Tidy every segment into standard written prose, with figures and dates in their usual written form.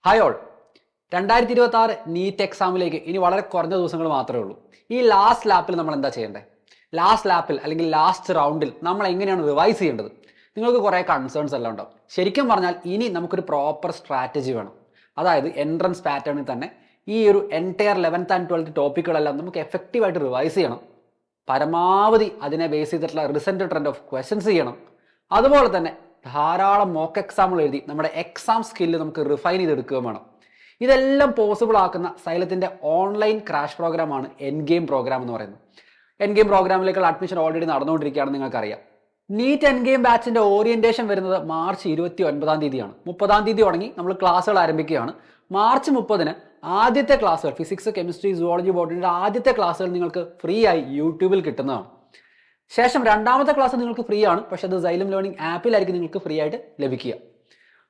Hi all 2026 NEET എക്സാമിലേക്ക് ഇനി വളരെ കുറഞ്ഞ ദിവസങ്ങൾ മാത്രമേ ഉള്ളൂ. ഈ ലാസ്റ്റ് ലാപ്പിൽ നമ്മൾ എന്താ ചെയ്യേണ്ടത്? ലാസ്റ്റ് ലാപ്പിൽ അല്ലെങ്കിൽ ലാസ്റ്റ് റൗണ്ടിൽ നമ്മൾ എങ്ങനെയാണ് റിവൈസ് ചെയ്യേണ്ടത്? നിങ്ങൾക്ക് കുറേ കൺസേൺസ് എല്ലാം ഉണ്ടാവും. ശരിക്കും പറഞ്ഞാൽ ഇനി നമുക്കൊരു പ്രോപ്പർ സ്ട്രാറ്റജി വേണം. അതായത് എൻട്രൻസ് പാറ്റേണിൽ തന്നെ ഈ ഒരു എൻറ്റയർ 11th and 12th ടോപ്പിക്കുകളെല്ലാം നമുക്ക് എഫക്റ്റീവായിട്ട് റിവൈസ് ചെയ്യണം. പരമാവധി അതിനെ ബേസ് ചെയ്തിട്ടുള്ള റിസെൻറ്റ് ട്രെൻഡ് ഓഫ് ക്വസ്റ്റൻസ് ചെയ്യണം. അതുപോലെ തന്നെ ധാരാളം മോക്ക് എക്സാമുകൾ എഴുതി നമ്മുടെ എക്സാം സ്കില്ല് നമുക്ക് റിഫൈൻ ചെയ്തെടുക്കുകയും വേണം. ഇതെല്ലാം പോസിബിൾ ആക്കുന്ന സൈലത്തിൻ്റെ ഓൺലൈൻ ക്രാഷ് പ്രോഗ്രാമാണ് എൻ ഗെയിം പ്രോഗ്രാം എന്ന് പറയുന്നത്. എൻ ഗെയിം പ്രോഗ്രാമിലേക്കുള്ള അഡ്മിഷൻ ഓൾറെഡി നടന്നുകൊണ്ടിരിക്കുകയാണെന്ന് നിങ്ങൾക്കറിയാം. നീറ്റ് എൻ ഗെയിം ബാച്ചിൻ്റെ ഓറിയൻറ്റേഷൻ വരുന്നത് മാർച്ച് 29-ാം തീയതിയാണ്. 30-ാം തീയതി തുടങ്ങി നമ്മൾ ക്ലാസ്സുകൾ ആരംഭിക്കുകയാണ്. മാർച്ച് 30-ന് ആദ്യത്തെ ക്ലാസ്സുകൾ ഫിസിക്സ്, കെമിസ്ട്രി, സുവോളജി, ബോട്ടണിയുടെ ആദ്യത്തെ ക്ലാസ്സുകൾ നിങ്ങൾക്ക് ഫ്രീ ആയി യൂട്യൂബിൽ കിട്ടുന്നതാണ്. ശേഷം രണ്ടാമത്തെ ക്ലാസ് നിങ്ങൾക്ക് ഫ്രീ ആണ്, പക്ഷെ അത് സൈലം ലേണിംഗ് ആപ്പിലായിരിക്കും നിങ്ങൾക്ക് ഫ്രീ ആയിട്ട് ലഭിക്കുക.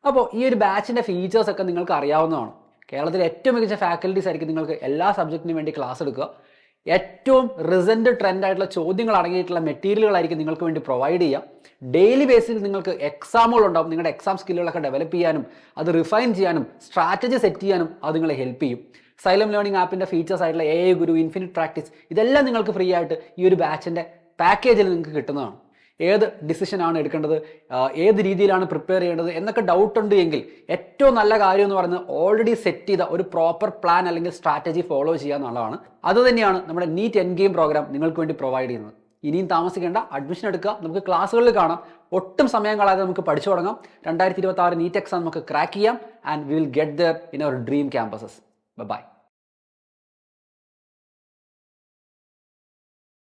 അപ്പോൾ ഈ ഒരു ബാച്ചിൻ്റെ ഫീച്ചേഴ്സ് ഒക്കെ നിങ്ങൾക്ക് അറിയാവുന്നതാണ്. കേരളത്തിലെ ഏറ്റവും മികച്ച ഫാക്കൽറ്റീസ് ആയിരിക്കും നിങ്ങൾക്ക് എല്ലാ സബ്ജക്റ്റിനും വേണ്ടി ക്ലാസ് എടുക്കുക. ഏറ്റവും റിസെൻറ്റ് ട്രെൻഡ് ആയിട്ടുള്ള ചോദ്യങ്ങൾ അടങ്ങിയിട്ടുള്ള മെറ്റീരിയലുകളായിരിക്കും നിങ്ങൾക്ക് വേണ്ടി പ്രൊവൈഡ് ചെയ്യുക. ഡെയിലി ബേസിൽ നിങ്ങൾക്ക് എക്സാമുകൾ ഉണ്ടാവും. നിങ്ങളുടെ എക്സാം സ്കില്ലുകളൊക്കെ ഡെവലപ്പ് ചെയ്യാനും അത് റിഫൈൻ ചെയ്യാനും സ്ട്രാറ്റജി സെറ്റ് ചെയ്യാനും അത് നിങ്ങളെ ഹെൽപ്പ് ചെയ്യും. സൈലം ലേണിംഗ് ആപ്പിൻ്റെ ഫീച്ചേഴ്സ് ആയിട്ടുള്ള AI ഗുരു, ഇൻഫിനിറ്റ് പ്രാക്ടീസ്, ഇതെല്ലാം നിങ്ങൾക്ക് ഫ്രീ ആയിട്ട് ഈ ഒരു ബാച്ചിൻ്റെ പാക്കേജിൽ നിങ്ങൾക്ക് കിട്ടുന്നതാണ്. ഏത് ഡിസിഷനാണ് എടുക്കേണ്ടത്, ഏത് രീതിയിലാണ് പ്രിപ്പയർ ചെയ്യേണ്ടത് എന്നൊക്കെ ഡൗട്ട് ഉണ്ട് എങ്കിൽ ഏറ്റവും നല്ല കാര്യം എന്ന് പറയുന്നത് ഓൾറെഡി സെറ്റ് ചെയ്ത ഒരു പ്രോപ്പർ പ്ലാൻ അല്ലെങ്കിൽ സ്ട്രാറ്റജി ഫോളോ ചെയ്യുക എന്നുള്ളതാണ്. അതുതന്നെയാണ് നമ്മുടെ നീറ്റ് എൻ ഗെയിം പ്രോഗ്രാം നിങ്ങൾക്ക് വേണ്ടി പ്രൊവൈഡ് ചെയ്യുന്നത്. ഇനിയും താമസിക്കേണ്ട, അഡ്മിഷൻ എടുക്കുക. നമുക്ക് ക്ലാസ്സുകളിൽ കാണാം. ഒട്ടും സമയം കളയാതെ നമുക്ക് പഠിച്ചു തുടങ്ങാം. 2026 നീറ്റ് എക്സാം നമുക്ക് ക്രാക്ക് ചെയ്യാം. And we will get there in our dream campuses. By.